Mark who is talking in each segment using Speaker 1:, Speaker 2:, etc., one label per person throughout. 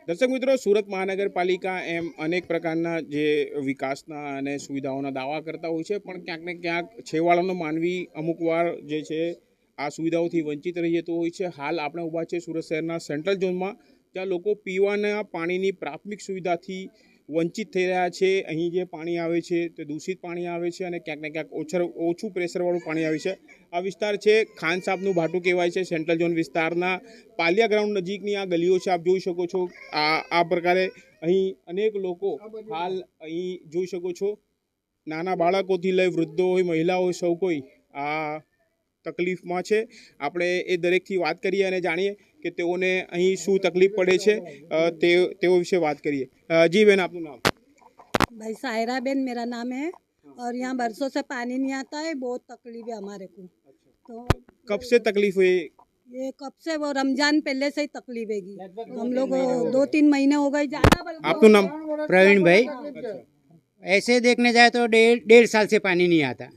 Speaker 1: દર્શક મિત્રો, સુરત મહાનગરપાલિકા એમ અનેક પ્રકારના જે વિકાસના અને સુવિધાઓના દાવા કરતા હોય છે, પણ ક્યાંક ને ક્યાંક છેવાડાનો માનવી અમુક વાર જે છે આ સુવિધાઓથી વંચિત રહી જતો હોય છે. હાલ આપણે ઊભા છે સુરત શહેરના સેન્ટ્રલ ઝોનમાં, ત્યાં લોકો પીવાના પાણીની પ્રાથમિક સુવિધાથી વંચિત થઈ રહ્યા છે. અહીં જે પાણી આવે છે તે દૂષિત પાણી આવે છે અને ક્યાંક ને ક્યાંક ઓછું પ્રેશરવાળું પાણી આવે છે. આ વિસ્તાર છે ખાન સાહેબનું ભાટું કહેવાય છે. સેન્ટ્રલ ઝોન વિસ્તારના પાલિયા ગ્રાઉન્ડ નજીકની આ ગલીઓ છે. આપ જોઈ શકો છો આ પ્રકારે અહીં અનેક લોકો હાલ અહીં જોઈ શકો છો, નાના બાળકોથી લઈ વૃદ્ધો હોય, મહિલાઓ હોય, સૌ કોઈ આ તકલીફમાં છે. આપણે એ દરેકથી વાત કરીએ અને જાણીએ કે તેઓને અહીં શું તકલીફ પડે છે, તેઓ વિશે વાત કરીએ. જી બેન, આપનું નામ?
Speaker 2: भाई सायरा बेन मेरा नाम है और यहाँ बरसों से पानी नहीं आता है, बहुत तकलीफ है हमारे को। तो
Speaker 1: कब से तकलीफ हुई?
Speaker 2: ये कब से, वो रमजान पहले से ही तकलीफ हैगी। हम लोग 2-3 महीने हो गए ज़्यादा।
Speaker 1: आपનું નામ?
Speaker 3: प्रवीण भाई, ऐसे देखने जाए तो 1.5 साल से पानी नहीं आता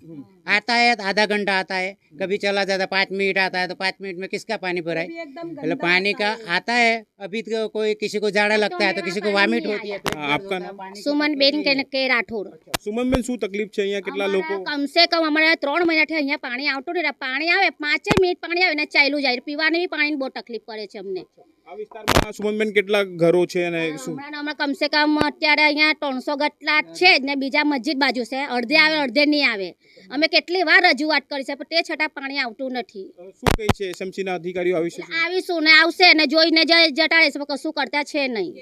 Speaker 3: है तो आधा घंटा आता है, कभी चला जाता 5 मिनट आता है, तो 5 मिनट में किसका पानी भराए। मतलब पानी का आता है। अभी तो कोई किसी को जाड़ा लगता है तो किसी को वॉमिट होती है।
Speaker 1: आपका नाम?
Speaker 4: सुमन बेन के राठौड़।
Speaker 1: સુમન બેન, શું તકલીફ છે અહીંયા? કેટલા લોકો?
Speaker 4: कम से कम हमारे 3 महीनाથી અહીંયા પાણી આવતું નહીં. પાણી આવે 5 મિનિટ પાણી આવે ને ચાલ્યું જાય. પીવાની બી પાણીની બહુ તકલીફ પડે છે અમને.
Speaker 1: આ વિસ્તારમાં સુમન બેન કેટલા ઘરો છે અને શું?
Speaker 4: હમણાં કમ સે કમ અત્યારે અહીંયા 300 ગટલા છે જ ને બીજા મસ્જિદ બાજુ છે. અડધે આવે અડધે નહીં આવે. અમે કેટલી વાર રજૂઆત કરી છે પણ તે છતાં પાણી આવતું નથી.
Speaker 1: શું કહે છે એસએમસીના અધિકારીઓ?
Speaker 4: આવીશું ને આવશે ને જોઈને જતા રહેશે પણ કશું કરતા છે નહીં.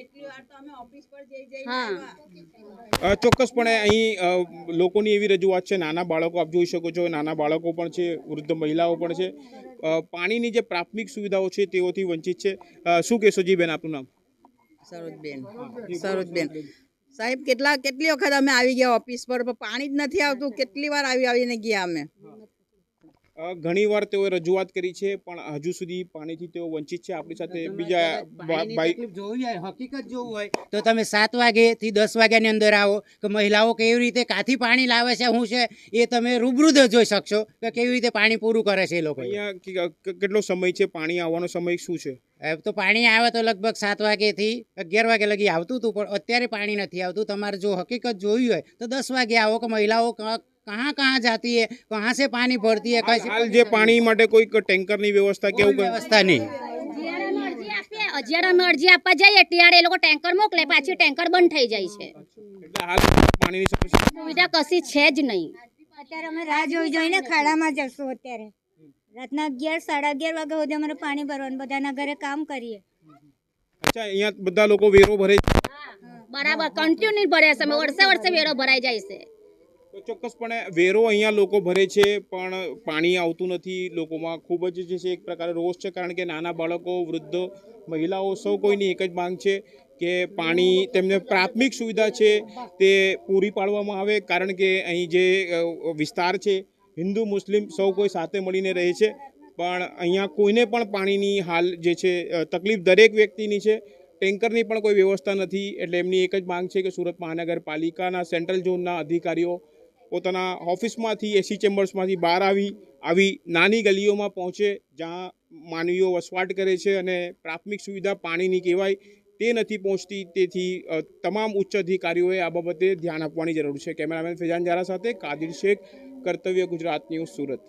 Speaker 4: હા,
Speaker 1: ચોક્કસપણે અહીં લોકોની એવી રજૂઆત છે. નાના બાળકો આપ જોઈ શકો છો, નાના બાળકો પણ છે, વૃદ્ધ મહિલાઓ પણ છે. પાણીની જે પ્રાથમિક સુવિધાઓ છે તેઓથી વંચિત છે. શું કહેશો? જી બેન, આપનું નામ?
Speaker 5: સરોજબેન સાહેબ, કેટલી વખત અમે આવી ગયા ઓફિસ પર, પણ પાણી જ નથી આવતું. કેટલી વાર આવીને ગયા અમે.
Speaker 1: ઘણી વાર તેઓએ રજૂઆત કરી છે પણ હજુ સુધી પાણીથી તેઓ વંચિત છે. આપણી સાથે બીજા
Speaker 3: જોવી હોય, હકીકત જોવું હોય તો તમે 7 વાગ્યાથી 10 વાગ્યાની અંદર આવો કે મહિલાઓ કેવી રીતે કાથી પાણી લાવે છે, શું છે એ તમે રૂબરૂ જ જોઈ શકશો કે કેવી રીતે પાણી પૂરું કરે છે એ લોકો.
Speaker 1: અહીંયા કેટલો સમય છે? પાણી આવવાનો સમય શું છે?
Speaker 3: તો પાણી આવે તો લગભગ 7 વાગ્યાથી 11 વાગ્યા લગી આવતું હતું, પણ અત્યારે પાણી નથી આવતું. તમારે જો હકીકત જોવી હોય તો 10 વાગે આવો કે મહિલાઓ कहाँ जाती है, कहाँ से पानी भरती है, कैसे
Speaker 1: हाल जे पानी માટે કોઈ ટેન્કરની વ્યવસ્થા કે એવું
Speaker 3: વ્યવસ્થા નહીં.
Speaker 4: અજિયારામાં અરજી આપવા જઈએ ત્યારે એ લોકો ટેન્કર મોકલે, પાછી ટેન્કર બંધ થઈ જાય છે.
Speaker 1: એટલે હાલ પાણીની સમસ્યા
Speaker 4: સુવિધા કશી છે જ નહીં.
Speaker 6: અત્યારે અમે રાહ જોઈને ખાડામાં જશું. અત્યારે રાતના 11-11:30 વાગ્યા સુધી અમારે પાણી ભરવાનું, બધાના ઘરે કામ કરીએ.
Speaker 1: અચ્છા, અહીંયા બધા લોકો વેરો ભરે છે?
Speaker 4: બરાબર, કન્ટિન્યુ ભરે છે. વર્ષે વેરો ભરાઈ જાય છે.
Speaker 1: ચોક્કસપણે વેરો અહીંયા લોકો ભરે છે પણ પાણી આવતું નથી. લોકોમાં ખૂબ જ જે છે એક પ્રકારે રોષ છે, કારણ કે નાના બાળકો, વૃદ્ધો, મહિલાઓ સૌ કોઈની એક જ માંગ છે કે પાણી તેમને પ્રાથમિક સુવિધા છે તે પૂરી પાડવામાં આવે. કારણ કે અહીં જે વિસ્તાર છે હિન્દુ મુસ્લિમ સૌ કોઈ સાથે મળીને રહે છે, પણ અહીંયા કોઈને પણ પાણીની હાલ જે છે તકલીફ દરેક વ્યક્તિની છે. ટેન્કરની પણ કોઈ વ્યવસ્થા નથી. એટલે એમની એક જ માંગ છે કે સુરત મહાનગરપાલિકાના સેન્ટ્રલ ઝોનના અધિકારીઓ પોતાના ઓફિસમાંથી, એસી ચેમ્બર્સમાંથી બહાર આવી નાની ગલીઓમાં પહોંચે જ્યાં માનવીઓ વસવાટ કરે છે અને પ્રાથમિક સુવિધા પાણીની કહેવાય તે નથી પહોંચતી. તેથી તમામ ઉચ્ચ અધિકારીઓએ આ બાબતે ધ્યાન આપવાની જરૂર છે. કેમેરામેન ફેજાન જારા સાથે કાદિર શેખ, કર્તવ્ય ગુજરાત ન્યૂઝ, સુરત.